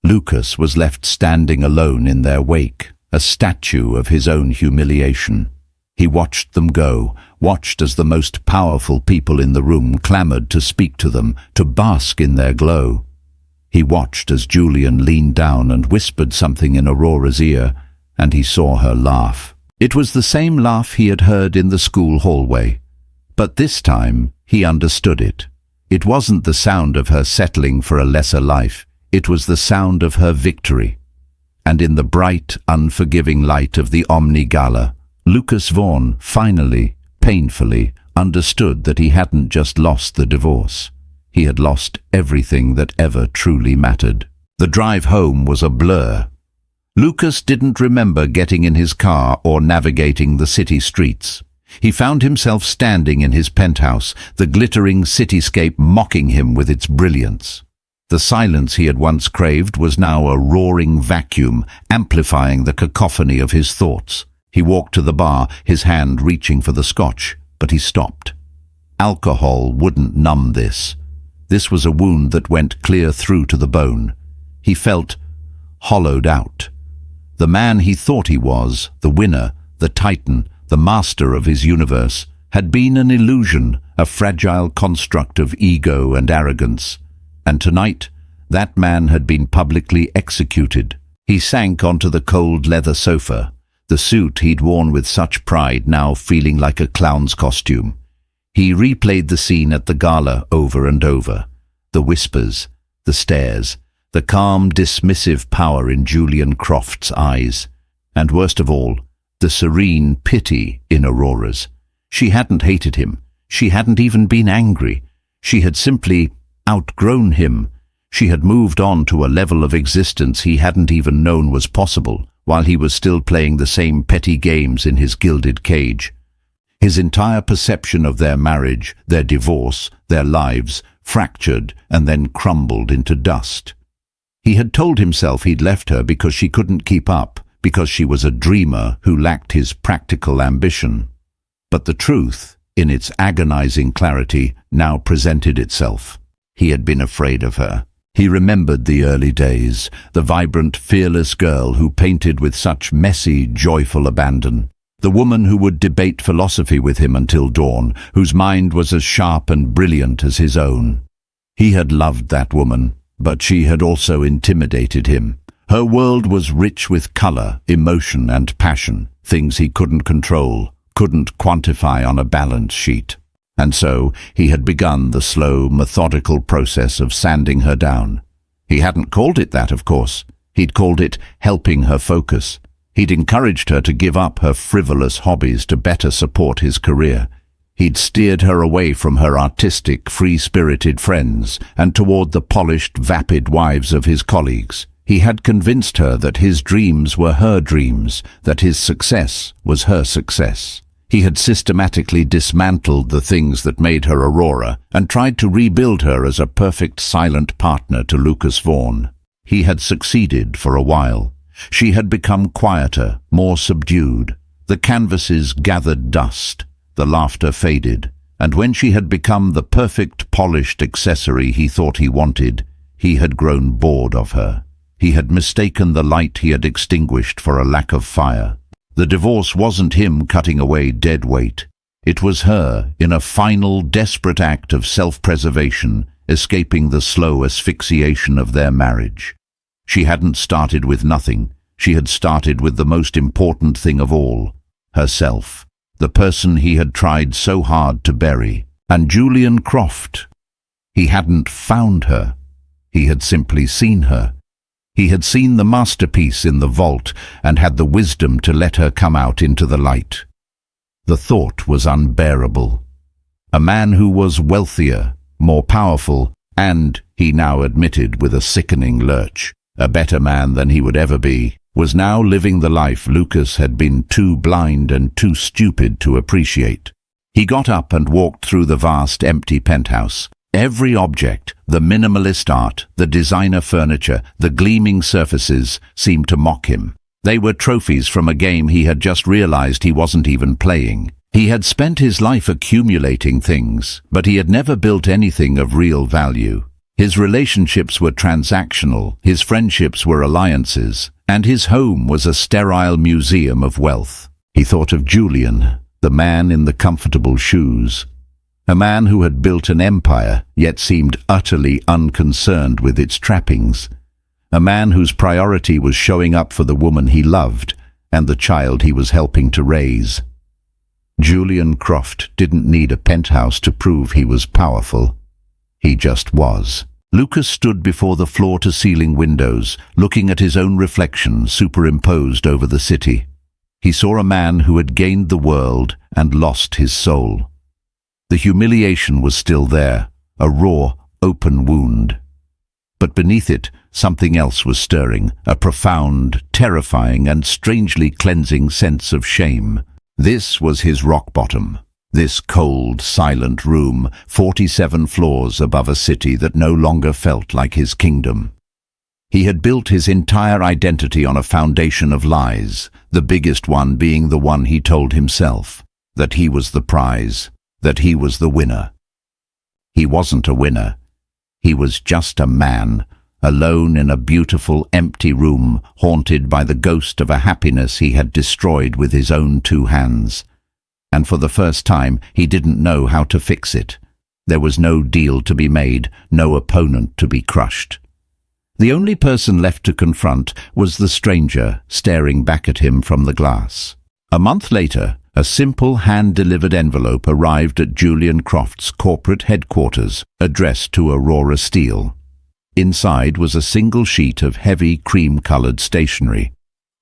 Lucas was left standing alone in their wake, a statue of his own humiliation. He watched them go, watched as the most powerful people in the room clamored to speak to them, to bask in their glow. He watched as Julian leaned down and whispered something in Aurora's ear, and he saw her laugh. It was the same laugh he had heard in the school hallway, but this time he understood it. It wasn't the sound of her settling for a lesser life, it was the sound of her victory. And in the bright, unforgiving light of the Omni Gala, Lucas Vaughan finally, painfully, understood that he hadn't just lost the divorce. He had lost everything that ever truly mattered. The drive home was a blur. Lucas didn't remember getting in his car or navigating the city streets. He found himself standing in his penthouse, the glittering cityscape mocking him with its brilliance. The silence he had once craved was now a roaring vacuum, amplifying the cacophony of his thoughts. He walked to the bar, his hand reaching for the scotch, but he stopped. Alcohol wouldn't numb this. This was a wound that went clear through to the bone. He felt hollowed out. The man he thought he was, the winner, the titan, the master of his universe, had been an illusion, a fragile construct of ego and arrogance. And tonight, that man had been publicly executed. He sank onto the cold leather sofa, the suit he'd worn with such pride now feeling like a clown's costume. He replayed the scene at the gala over and over. The whispers, the stares, the calm, dismissive power in Julian Croft's eyes. And worst of all, the serene pity in Aurora's. She hadn't hated him. She hadn't even been angry. She had simply outgrown him. She had moved on to a level of existence he hadn't even known was possible, while he was still playing the same petty games in his gilded cage. His entire perception of their marriage, their divorce, their lives, fractured and then crumbled into dust. He had told himself he'd left her because she couldn't keep up, because she was a dreamer who lacked his practical ambition. But the truth, in its agonizing clarity, now presented itself. He had been afraid of her. He remembered the early days, the vibrant, fearless girl who painted with such messy, joyful abandon. The woman who would debate philosophy with him until dawn, whose mind was as sharp and brilliant as his own. He had loved that woman, but she had also intimidated him. Her world was rich with color, emotion and passion, things he couldn't control, couldn't quantify on a balance sheet. And so he had begun the slow, methodical process of sanding her down. He hadn't called it that, of course. He'd called it helping her focus. He'd encouraged her to give up her frivolous hobbies to better support his career. He'd steered her away from her artistic, free-spirited friends and toward the polished, vapid wives of his colleagues. He had convinced her that his dreams were her dreams, that his success was her success. He had systematically dismantled the things that made her Aurora and tried to rebuild her as a perfect silent partner to Lucas Vaughn. He had succeeded for a while. She had become quieter, more subdued. The canvases gathered dust, the laughter faded, and when she had become the perfect, polished accessory he thought he wanted, he had grown bored of her. He had mistaken the light he had extinguished for a lack of fire. The divorce wasn't him cutting away dead weight. It was her, in a final, desperate act of self-preservation, escaping the slow asphyxiation of their marriage. She hadn't started with nothing. She had started with the most important thing of all, herself, the person he had tried so hard to bury. And Julian Croft. He hadn't found her. He had simply seen her. He had seen the masterpiece in the vault and had the wisdom to let her come out into the light. The thought was unbearable. A man who was wealthier, more powerful, and, he now admitted with a sickening lurch, a better man than he would ever be, was now living the life Lucas had been too blind and too stupid to appreciate. He got up and walked through the vast, empty penthouse. Every object, the minimalist art, the designer furniture, the gleaming surfaces, seemed to mock him. They were trophies from a game he had just realized he wasn't even playing. He had spent his life accumulating things, but he had never built anything of real value. His relationships were transactional, his friendships were alliances, and his home was a sterile museum of wealth. He thought of Julian, the man in the comfortable shoes. A man who had built an empire, yet seemed utterly unconcerned with its trappings. A man whose priority was showing up for the woman he loved and the child he was helping to raise. Julian Croft didn't need a penthouse to prove he was powerful. He just was. Lucas stood before the floor-to-ceiling windows, looking at his own reflection superimposed over the city. He saw a man who had gained the world and lost his soul. The humiliation was still there, a raw, open wound. But beneath it, something else was stirring, a profound, terrifying, and strangely cleansing sense of shame. This was his rock bottom. This cold, silent room, 47 floors above a city that no longer felt like his kingdom. He had built his entire identity on a foundation of lies, the biggest one being the one he told himself, that he was the prize, that he was the winner. He wasn't a winner. He was just a man, alone in a beautiful, empty room, haunted by the ghost of a happiness he had destroyed with his own 2 hands. And for the first time, he didn't know how to fix it. There was no deal to be made, no opponent to be crushed. The only person left to confront was the stranger staring back at him from the glass. A month later, a simple hand-delivered envelope arrived at Julian Croft's corporate headquarters, addressed to Aurora Steele. Inside was a single sheet of heavy, cream-colored stationery.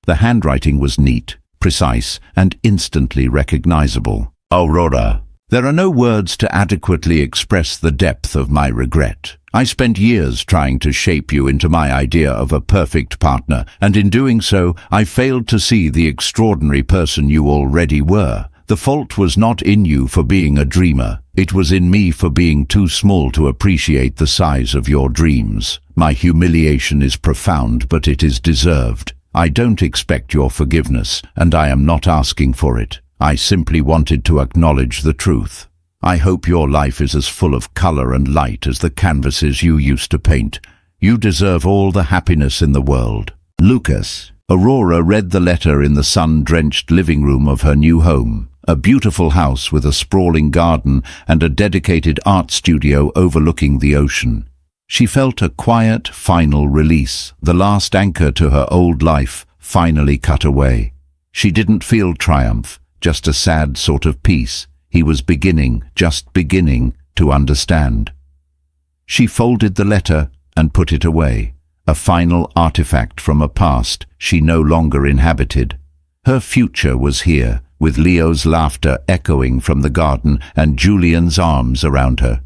The handwriting was neat, precise, and instantly recognizable. "Aurora, There are no words to adequately express the depth of my regret. I spent years trying to shape you into my idea of a perfect partner, and in doing so, I failed to see the extraordinary person you already were. The fault was not in you for being a dreamer. It was in me for being too small to appreciate the size of your dreams. My humiliation is profound, but it is deserved. I don't expect your forgiveness, and I am not asking for it. I simply wanted to acknowledge the truth. I hope your life is as full of color and light as the canvases you used to paint. You deserve all the happiness in the world. Lucas. Aurora read the letter in the sun-drenched living room of her new home, a beautiful house with a sprawling garden and a dedicated art studio overlooking the ocean. She felt a quiet, final release, the last anchor to her old life, finally cut away. She didn't feel triumph, just a sad sort of peace. He was beginning, just beginning, to understand. She folded the letter and put it away, a final artifact from a past she no longer inhabited. Her future was here, with Leo's laughter echoing from the garden and Julian's arms around her.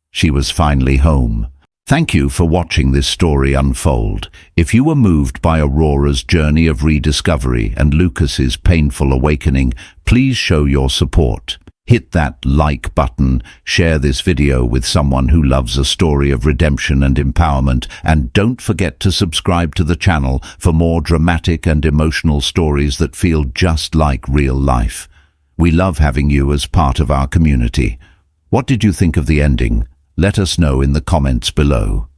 She was finally home. Thank you for watching this story unfold. If you were moved by Aurora's journey of rediscovery and Lucas's painful awakening, please show your support. Hit that like button, share this video with someone who loves a story of redemption and empowerment, and don't forget to subscribe to the channel for more dramatic and emotional stories that feel just like real life. We love having you as part of our community. What did you think of the ending? Let us know in the comments below.